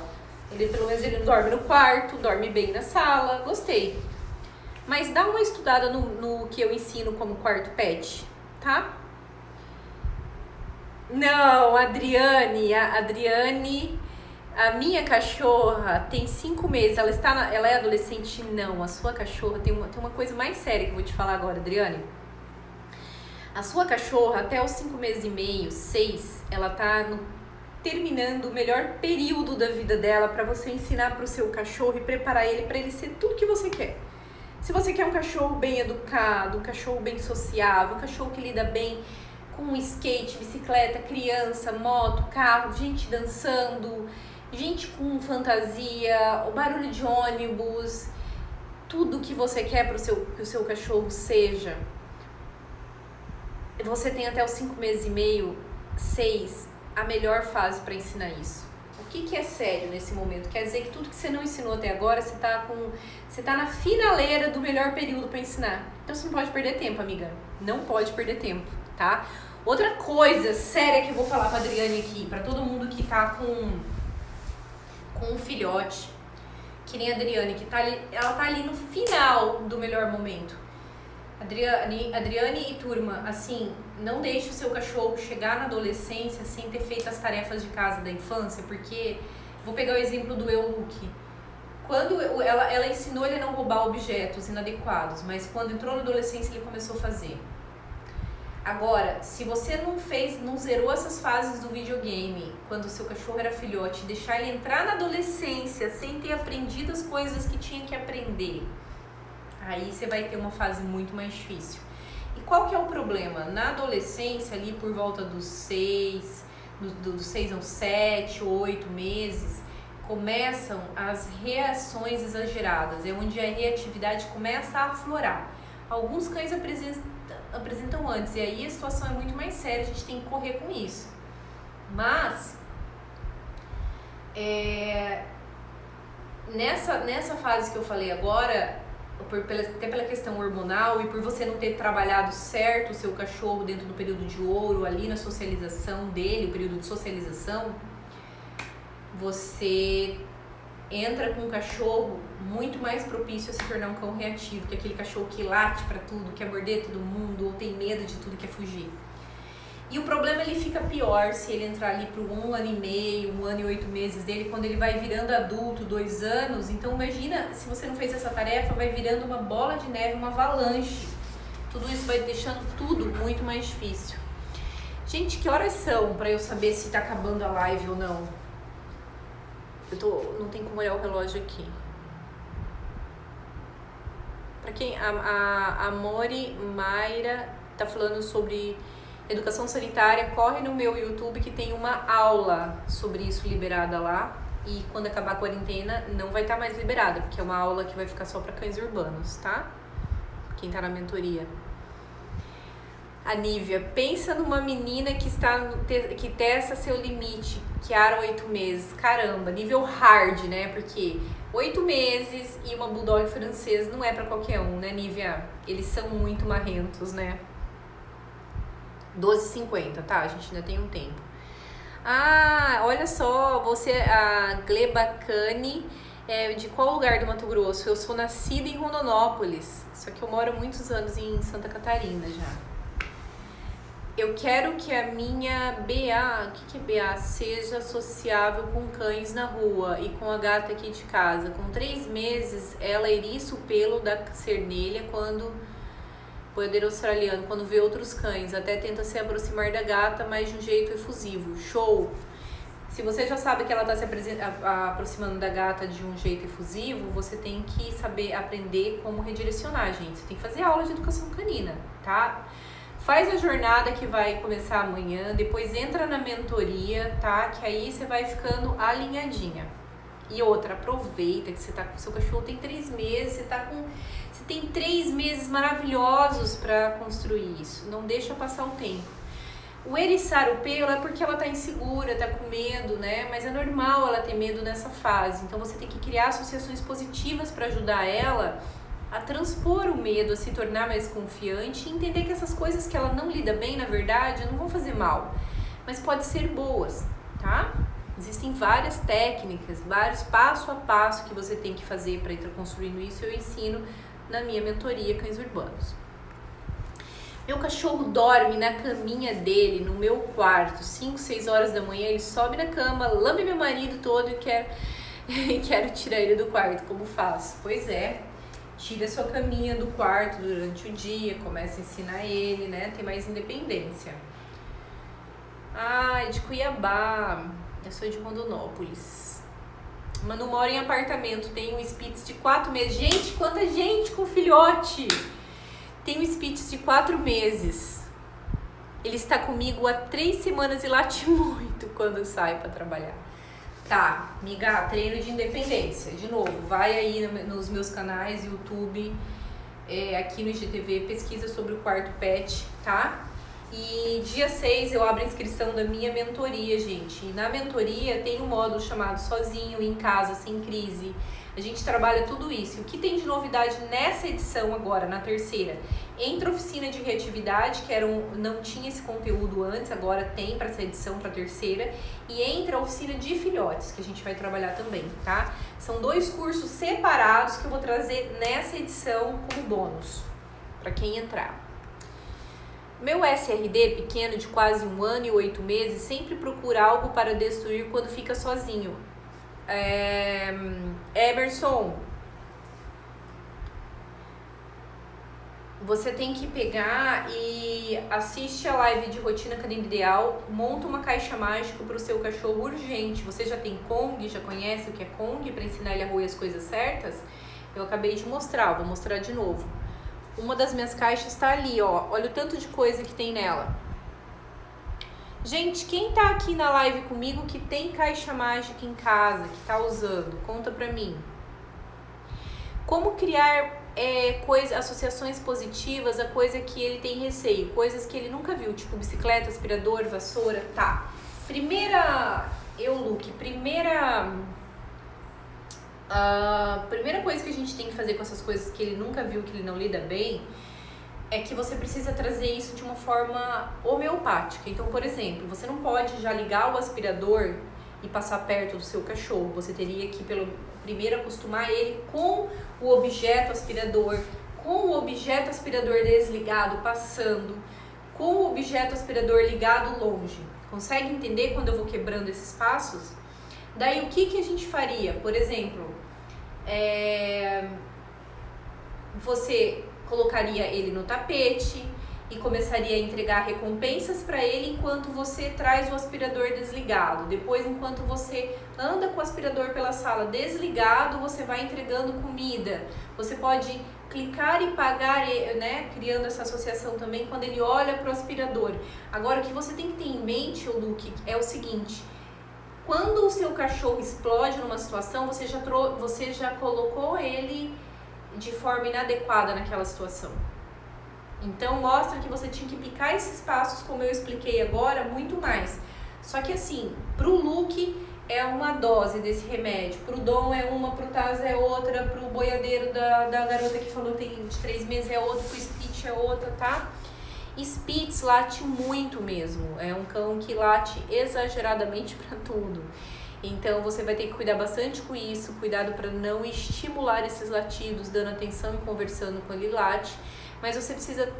Pelo menos ele dorme no quarto, dorme bem na sala, gostei. Mas dá uma estudada no que eu ensino como quarto pet, tá? Não, Adriane, a minha cachorra tem 5 meses, ela é adolescente? Não, a sua cachorra tem uma coisa mais séria que eu vou te falar agora, Adriane. A sua cachorra, até os 5 meses e meio, 6, ela tá terminando o melhor período da vida dela para você ensinar para o seu cachorro e preparar ele para ele ser tudo que você quer. Se você quer um cachorro bem educado, um cachorro bem sociável, um cachorro que lida bem com skate, bicicleta, criança, moto, carro, gente dançando, gente com fantasia, o barulho de ônibus, tudo que você quer para que o seu cachorro seja. Você tem até os 5 meses e meio, 6, a melhor fase para ensinar isso. O que é sério nesse momento? Quer dizer que tudo que você não ensinou até agora, você tá na finaleira do melhor período para ensinar. Então você não pode perder tempo, amiga. Não pode perder tempo, tá? Outra coisa séria que eu vou falar pra Adriane aqui, pra todo mundo que tá com um filhote, que nem a Adriane, que tá ali, ela tá ali no final do melhor momento. Adriane e turma, assim, não deixe o seu cachorro chegar na adolescência sem ter feito as tarefas de casa da infância, porque, vou pegar o exemplo do Luke. Quando ela ensinou ele a não roubar objetos inadequados, mas quando entrou na adolescência ele começou a fazer. Agora, se você não zerou essas fases do videogame quando o seu cachorro era filhote, deixar ele entrar na adolescência sem ter aprendido as coisas que tinha que aprender, aí você vai ter uma fase muito mais difícil. E qual que é o problema? Na adolescência, ali por volta dos 6 aos 7, 8 meses, começam as reações exageradas, é onde a reatividade começa a aflorar. Alguns cães apresentam antes, e aí a situação é muito mais séria, a gente tem que correr com isso. Mas, nessa fase que eu falei agora, até pela questão hormonal e por você não ter trabalhado certo o seu cachorro dentro do período de ouro, ali na socialização dele, o período de socialização, você entra com um cachorro muito mais propício a se tornar um cão reativo, que é aquele cachorro que late pra tudo, quer morder todo mundo, ou tem medo de tudo e quer fugir. E o problema ele fica pior se ele entrar ali pro 1 ano e meio, 1 ano e 8 meses dele, quando ele vai virando adulto, 2 anos. Então imagina, se você não fez essa tarefa, vai virando uma bola de neve, uma avalanche. Tudo isso vai deixando tudo muito mais difícil. Gente, que horas são pra eu saber se tá acabando a live ou não? Não tem como olhar o relógio aqui. Pra quem... A Mori Mayra tá falando sobre educação sanitária. Corre no meu YouTube que tem uma aula sobre isso liberada lá. E quando acabar a quarentena não vai estar mais liberada, porque é uma aula que vai ficar só para cães urbanos, tá? Quem tá na mentoria. A Nívia, pensa numa menina que testa seu limite, que era 8 meses. Caramba, nível hard, né? Porque 8 meses e uma bulldog francesa não é pra qualquer um, né, Nívia? Eles são muito marrentos, né? 12h50, tá? A gente ainda tem um tempo. Ah, olha só, a Gleba Cani, de qual lugar do Mato Grosso? Eu sou nascida em Rondonópolis, só que eu moro há muitos anos em Santa Catarina já. Eu quero que a minha BA, o que é BA? Seja sociável com cães na rua e com a gata aqui de casa. Com 3 meses, ela eriça o pelo da cernelha poder australiano, quando vê outros cães. Até tenta se aproximar da gata, mas de um jeito efusivo. Show! Se você já sabe que ela está se aproximando da gata de um jeito efusivo, você tem que saber aprender como redirecionar, gente. Você tem que fazer aula de educação canina, tá? Faz a jornada que vai começar amanhã, depois entra na mentoria, tá? Que aí você vai ficando alinhadinha. E outra, aproveita que você tá com seu cachorro, tem 3 meses, você tem 3 meses maravilhosos para construir isso. Não deixa passar o tempo. O eriçar o pelo é porque ela tá insegura, tá com medo, né? Mas é normal ela ter medo nessa fase. Então você tem que criar associações positivas para ajudar ela a transpor o medo, a se tornar mais confiante e entender que essas coisas que ela não lida bem, na verdade, não vão fazer mal, mas podem ser boas, tá? Existem várias técnicas, vários passo a passo que você tem que fazer para ir construindo isso. Eu ensino na minha mentoria Cães Urbanos. Meu cachorro dorme na caminha dele, no meu quarto, 5, 6 horas da manhã, ele sobe na cama, lambe meu marido todo e quero tirar ele do quarto. Como faço? Pois é. Tira a sua caminha do quarto durante o dia, começa a ensinar ele, né? Ter mais independência. Ah, é de Cuiabá. Eu sou de Rondonópolis. Mano, moro em apartamento, tenho um Spitz de 4 meses. Gente, quanta gente com filhote! Tenho um Spitz de 4 meses. Ele está comigo há 3 semanas e late muito quando eu saio para trabalhar. Tá, miga, treino de independência. De novo, vai aí nos meus canais, YouTube, aqui no IGTV, pesquisa sobre o quarto pet, tá? E dia 6 eu abro a inscrição da minha mentoria, gente. E na mentoria tem um módulo chamado Sozinho, em Casa, Sem Crise. A gente trabalha tudo isso. E o que tem de novidade nessa edição agora, na terceira? Entra a oficina de reatividade, que não tinha esse conteúdo antes, agora tem para essa edição, para a terceira. E entra a oficina de filhotes, que a gente vai trabalhar também, tá? São 2 cursos separados que eu vou trazer nessa edição como bônus, para quem entrar. Meu SRD, pequeno, de quase 1 ano e 8 meses, sempre procura algo para destruir quando fica sozinho. Emerson, você tem que pegar e assiste a live de rotina canina ideal, monta uma caixa mágica para o seu cachorro urgente. Você já tem Kong, já conhece o que é Kong, para ensinar ele a roer as coisas certas? Eu acabei de mostrar, vou mostrar de novo. Uma das minhas caixas está ali, ó. Olha o tanto de coisa que tem nela. Gente, quem tá aqui na live comigo que tem caixa mágica em casa, que tá usando? Conta pra mim. Como criar associações positivas a coisa que ele tem receio, coisas que ele nunca viu, tipo bicicleta, aspirador, vassoura, tá. A primeira coisa que a gente tem que fazer com essas coisas que ele nunca viu, que ele não lida bem, é que você precisa trazer isso de uma forma homeopática. Então, por exemplo, você não pode já ligar o aspirador e passar perto do seu cachorro. Você teria que, primeiro, acostumar ele com o objeto aspirador, com o objeto aspirador desligado passando, com o objeto aspirador ligado longe. Consegue entender quando eu vou quebrando esses passos? Daí, o que a gente faria? Por exemplo, você colocaria ele no tapete e começaria a entregar recompensas para ele enquanto você traz o aspirador desligado. Depois, enquanto você anda com o aspirador pela sala desligado, você vai entregando comida. Você pode clicar e pagar, né, criando essa associação também quando ele olha para o aspirador. Agora, o que você tem que ter em mente, Luke, é o seguinte: quando o seu cachorro explode numa situação, você já colocou ele de forma inadequada naquela situação. Então mostra que você tinha que picar esses passos, como eu expliquei agora, muito mais. Só que assim, pro Luke é uma dose desse remédio, pro Dom é uma, pro Taz é outra, pro boiadeiro da garota que falou tem de 3 meses é outra, pro Spitz é outra, tá? Spitz late muito mesmo, é um cão que late exageradamente para tudo. Então você vai ter que cuidar bastante com isso, cuidado para não estimular esses latidos, dando atenção e conversando com ele late. Mas você precisa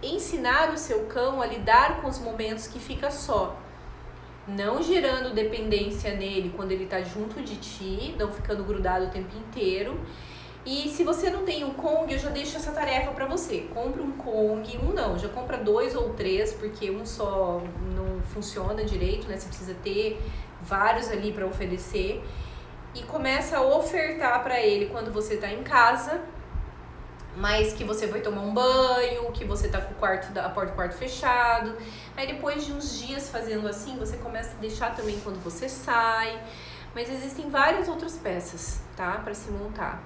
ensinar o seu cão a lidar com os momentos que fica só. Não gerando dependência nele quando ele tá junto de ti, não ficando grudado o tempo inteiro. E se você não tem um Kong, eu já deixo essa tarefa para você. Compre um Kong, já compra 2 ou 3, porque um só não funciona direito, né? Você precisa ter vários ali para oferecer. E começa a ofertar para ele quando você tá em casa, mas que você vai tomar um banho, que você tá com a porta do quarto fechado. Aí depois de uns dias fazendo assim, você começa a deixar também quando você sai. Mas existem várias outras peças, tá? Para se montar.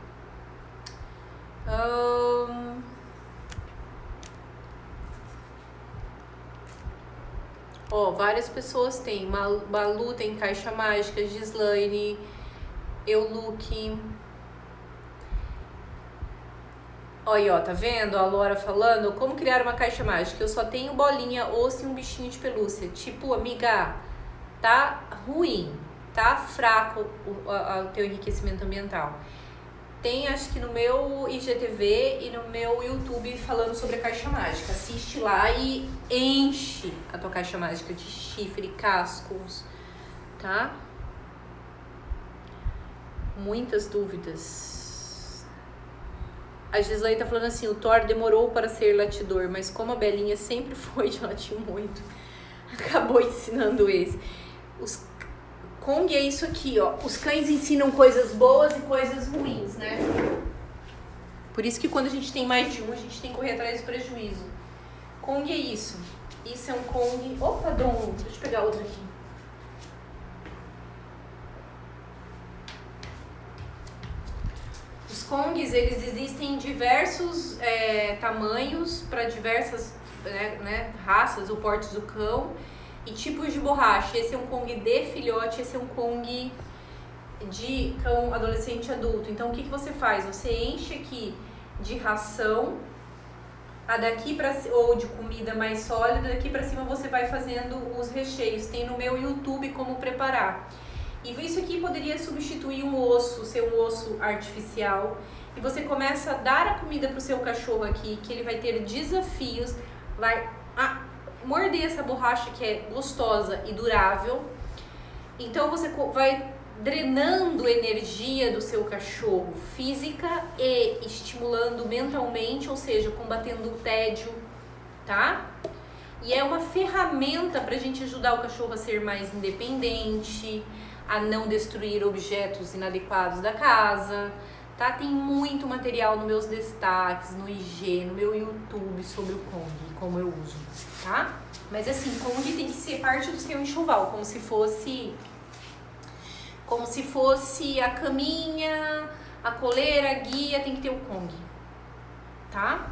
Várias pessoas têm. Malu tem caixa mágica, Gislaine, Luke. Olha, tá vendo a Laura falando? Como criar uma caixa mágica? Eu só tenho bolinha, osso e um bichinho de pelúcia. Tipo, amiga, tá ruim, tá fraco o teu enriquecimento ambiental. Tem, acho que no meu IGTV e no meu YouTube falando sobre a caixa mágica. Assiste lá e enche a tua caixa mágica de chifre, cascos, tá? Muitas dúvidas. A Gislaine tá falando assim, o Thor demorou para ser latidor, mas como a Belinha sempre foi de latir muito, acabou ensinando esse. Os Kong é isso aqui, ó. Os cães ensinam coisas boas e coisas ruins, né? Por isso que quando a gente tem mais de um, a gente tem que correr atrás do prejuízo. Kong é isso. Isso é um Kong... Opa, Dom, deixa eu pegar outro aqui. Os Kongs, eles existem em diversos tamanhos, para diversas raças ou portes do cão e tipos de borracha. Esse é um Kong de filhote, esse é um Kong de cão adolescente adulto. Então, o que você faz? Você enche aqui de ração, ou de comida mais sólida, daqui pra cima você vai fazendo os recheios. Tem no meu YouTube como preparar. E isso aqui poderia substituir um osso, ser um osso artificial. E você começa a dar a comida pro seu cachorro aqui, que ele vai ter desafios, vai morder essa borracha que é gostosa e durável. Então você vai drenando energia do seu cachorro, física e estimulando mentalmente, ou seja, combatendo o tédio, tá? E é uma ferramenta pra gente ajudar o cachorro a ser mais independente, a não destruir objetos inadequados da casa, tá? Tem muito material nos meus destaques, no IG, no meu YouTube sobre o Kong e como eu uso, tá? Mas assim, Kong tem que ser parte do seu enxoval, como se fosse a caminha, a coleira, a guia, tem que ter o Kong, tá?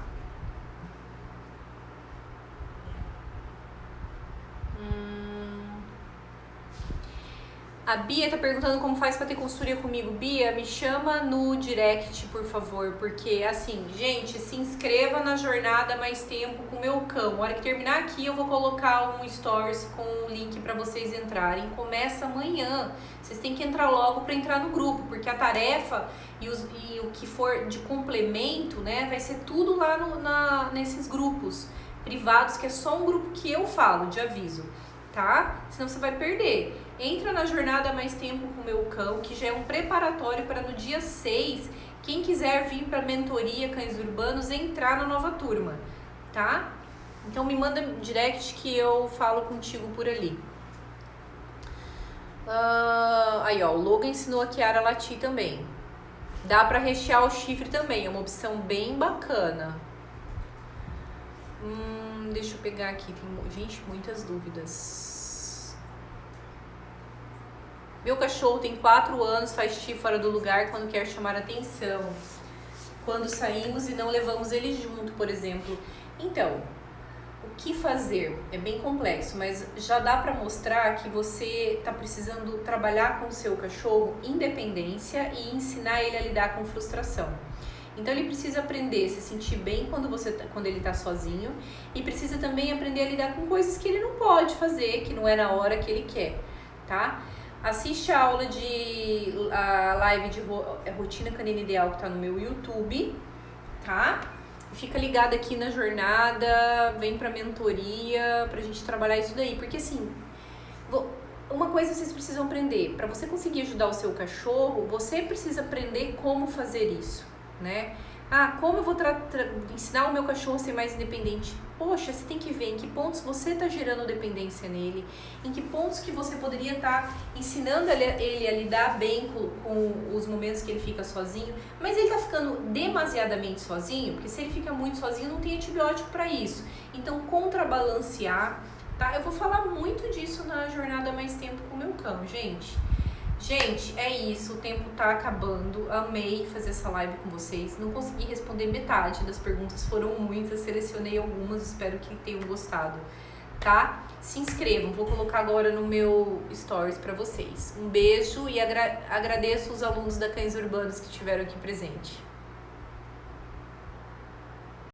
A Bia tá perguntando como faz pra ter consultoria comigo. Bia, me chama no direct, por favor, porque assim, gente, se inscreva na Jornada Mais Tempo com o meu cão. Na hora que terminar aqui, eu vou colocar um stories com um link pra vocês entrarem. Começa amanhã. Vocês têm que entrar logo pra entrar no grupo, porque a tarefa e o que for de complemento, né, vai ser tudo lá nesses grupos privados, que é só um grupo que eu falo, de aviso, tá? Senão você vai perder. Entra na Jornada Mais Tempo com o meu cão, que já é um preparatório para no dia 6, quem quiser vir para mentoria Cães Urbanos, entrar na nova turma, tá? Então me manda direct que eu falo contigo por ali. Aí, ó, o Logan ensinou a Kiara a latir também. Dá para rechear o chifre também, é uma opção bem bacana. Deixa eu pegar aqui, tem, gente, muitas dúvidas. Meu cachorro tem 4 anos, faz xixi fora do lugar quando quer chamar atenção. Quando saímos e não levamos ele junto, por exemplo. Então, o que fazer? É bem complexo, mas já dá para mostrar que você está precisando trabalhar com o seu cachorro independência e ensinar ele a lidar com frustração. Então ele precisa aprender a se sentir bem quando ele está sozinho e precisa também aprender a lidar com coisas que ele não pode fazer, que não é na hora que ele quer, tá? Assiste a aula a live de rotina canina ideal que tá no meu YouTube, tá? Fica ligado aqui na jornada, vem pra mentoria, pra gente trabalhar isso daí. Porque assim, uma coisa vocês precisam aprender, pra você conseguir ajudar o seu cachorro, você precisa aprender como fazer isso, né? Como eu vou ensinar o meu cachorro a ser mais independente? Poxa, você tem que ver em que pontos você tá gerando dependência nele, em que pontos que você poderia estar ensinando ele a lidar bem com os momentos que ele fica sozinho, mas ele tá ficando demasiadamente sozinho, porque se ele fica muito sozinho, não tem antibiótico para isso. Então, contrabalancear, tá? Eu vou falar muito disso na Jornada Mais Tempo com o meu cão, gente. Gente, é isso, o tempo tá acabando, amei fazer essa live com vocês, não consegui responder metade das perguntas, foram muitas, selecionei algumas, espero que tenham gostado, tá? Se inscrevam, vou colocar agora no meu stories pra vocês. Um beijo e agradeço os alunos da Cães Urbanos que estiveram aqui presente.